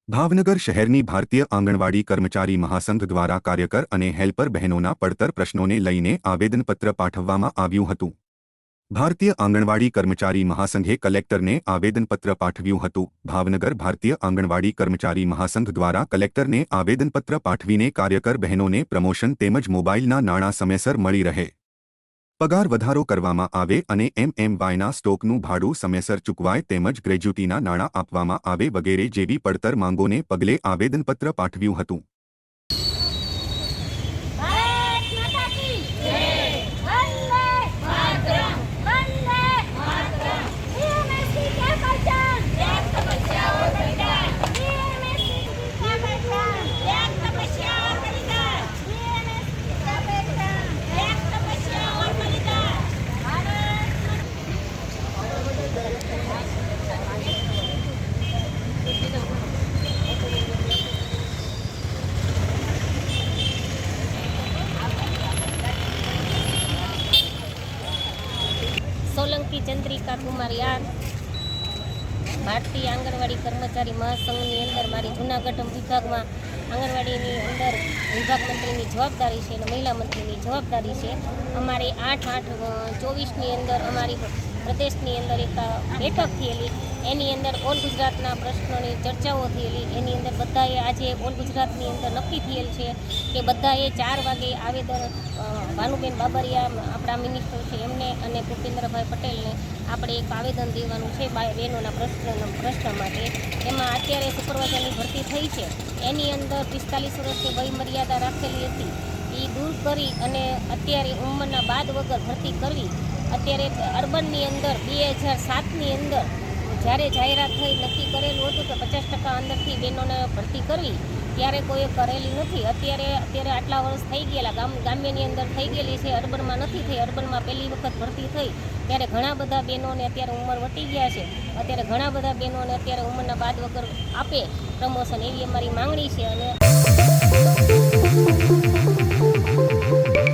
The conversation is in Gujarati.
ભાવનગર શહેરની ભારતીય આંગણવાડી કર્મચારી મહાસંઘ દ્વારા કાર્યકર અને હેલ્પર બહેનોના પડતર પ્રશ્નોને લઈને આવેદનપત્ર પાઠવવામાં આવ્યું હતું। ભારતીય આંગણવાડી કર્મચારી મહાસંઘે કલેક્ટરને આવેદનપત્ર પાઠવ્યું હતું। ભાવનગર ભારતીય આંગણવાડી કર્મચારી મહાસંઘ દ્વારા કલેક્ટરને આવેદનપત્ર પાઠવીને કાર્યકર બહેનોને પ્રમોશન તેમજ મોબાઈલના નાણાં સમયસર મળી રહે, પગાર વધારો કરવામાં આવે અને એમએમવાયના સ્ટોકનું ભાડું સમયસર ચૂકવાય તેમજ ગ્રેજ્યુટીના નાણાં આપવામાં આવે વગેરે જેવી પડતર માંગોને પગલે આવેદનપત્ર પાઠવ્યું હતું। સોલંકી ચંદ્રિકા કુમાર ભારતીય આંગણવાડી કર્મચારી મહાસંઘની અંદર મારી જૂનાગઢ વિભાગમાં આંગણવાડીની અંદર વિભાગ મંત્રીની જવાબદારી છે અને મહિલા મંત્રીની જવાબદારી છે। અમારી 8/8/24ની અંદર અમારી પ્રદેશની અંદર એક બેઠક થયેલી, એની અંદર ઓલ ગુજરાતના પ્રશ્નોની ચર્ચાઓ થયેલી। એની અંદર બધાએ આજે ઓલ ગુજરાતની અંદર નક્કી થયેલ છે કે બધાએ 4 વાગે આવેદન ભાનુબેન બાબરિયા આપણા મિનિસ્ટર છે એમને અને ભૂપેન્દ્રભાઈ પટેલને આપણે એક આવેદન દેવાનું છે બહેનોના પ્રશ્ન માટે। એમાં અત્યારે સુપરવાઇઝરની ભરતી થઈ છે, એની અંદર 45 વર્ષની વય મર્યાદા રાખેલી હતી, એ દૂર કરી અને અત્યારે ઉંમરના બાદ વગર ભરતી કરવી। અત્યારે અર્બનની અંદર 2007ની અંદર જ્યારે જાહેરાત થઈ નક્કી કરેલું હતું કે 50% અંદરથી બહેનોને ભરતી કરવી, ત્યારે કોઈએ કરેલી નથી। અત્યારે આટલા વર્ષ થઈ ગયેલા, ગામ્યની અંદર થઈ ગયેલી છે, અર્બનમાં નથી થઈ। અર્બનમાં પહેલી વખત ભરતી થઈ ત્યારે ઘણા બધા બહેનોને અત્યારે ઉંમર વટી ગયા છે, અત્યારે ઘણા બધા બહેનોને અત્યારે ઉંમરના બાદ વગર આપે પ્રમોશન, એવી અમારી માંગણી છે। અને